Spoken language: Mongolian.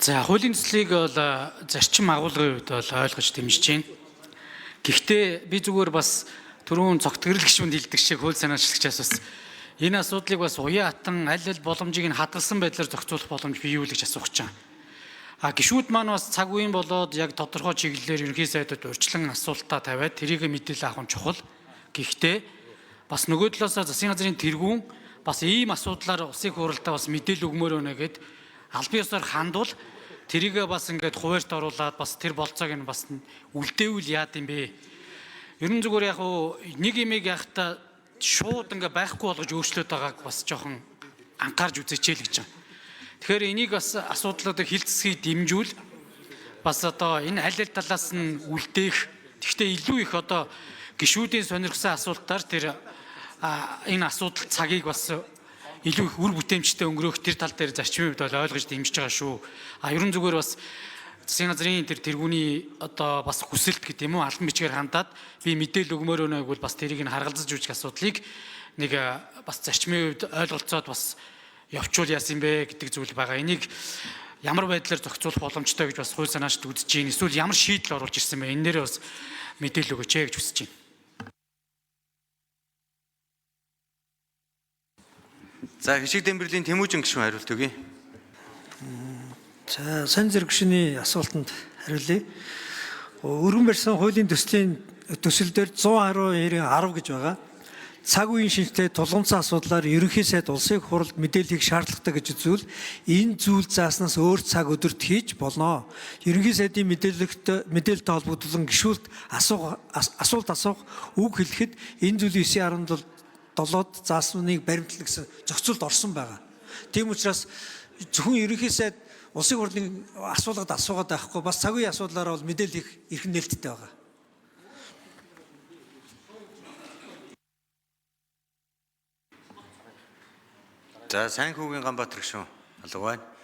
За хуулийн төслийг бол зарчим агуулгын үед бол ойлгож дэмжиж байна. Гэхдээ би зүгээр бас түрүүн цогтгөрөл гишүүнд хэлдэг шиг хууль санаачлагчаас бас энэ асуудлыг бас уян хатан аль боломжийг нь хадгалсан байдлаар зохицуулах боломж бий юу гэж асуух гэж байна. Гишүүд маань бас цаг үеийн болоод яг тодорхой чиглэлээр ерөнхий сайдад урьдчилан асуултаа тавиад тэрийг мэдээлэл авах нь чухал. Гэхдээ бас нөгөө талаас засгийн газрын тэргүүн бас ийм асуудлаар улсын хурлаа бас мэдээлэл өгмөр өнө гэд аль бие ёсоор хандвал тэрийг бас ингээд хуваарьт оруулаад бас тэр болцоог нь бас үлдээвэл яад юм бэ? Ерөн зүгээр яг нэг имийг яхта шууд ингээ байхгүй болгож өөрчлөөд байгааг бас жоохон анхаарч үзээч л гэж байна. Тэгэхээр энийг бас асуудлуудыг хилцсхийг дэмжүүл бас одоо энэ аль талаас нь үлдээх гэхдээ илүү их одоо гишүүдийн сонирхсан асуултаар тэр энэ асуудал цагийг бас илүү их үр бүтээмжтэй өнгөрөөх тэр тал дээр зарчмын хувьд бол ойлгож дэмжиж байгаа шүү. Ерөн зүгээр бас засгийн газрын тэр тэргүүний одоо бас хүсэлт гэдэг юм уу албан бичгээр хандаад би мэдээлэл өгмөр өнөө гэвэл бас тэрийг нь харгалзаж үүсгэх асуудлыг нэг бас зарчмын хувьд ойлголцоод бас явуучвал яасан бэ гэдэг зүйл байгаа. Энийг ямар байдлаар зохицуулах боломжтой гэж бас хууль санаачд үзэж байна. Эсвэл ямар шийдэл оруулж ирсэн бэ? Энэ нэрээ бас мэдээлэл өгөөч гэж хүсэж байна. За хишиг Дэмбэрлийн Тэмүүжин гишүүн хариулт өгье. За сонь зэрэг гишүүний асуултанд хариулъя. Өргөн барьсан хуулийн төсөл дээр 112-10 гэж байгаа. Цаг үеийн шинжтэй тулгымцсан асуудлаар ерөнхий сайд улсын хурлд мэдээллийг шаардлагатай гэж үзвэл энэ зүйл зааснаас өөр цаг өдөрт хийж болно. Ерөнхий сайдын мэдээлэлтэй холбогдсон гишүүлт асуулт асуух үг хэлэхэд энэ зүйлийн 9.17-д заасныг баримтлал гэсэн зохицуулт орсон байгаа. Тийм учраас зөвхөн ерөнхий сайд улсын хурлын асуулгад асуугаад байхгүй бас цаг үеийн асуудлаараа бол мэдээлэл их эрхэн нээлттэй байгаа. За сайн хүүгийн Ганбаатар гишүүн алга байна.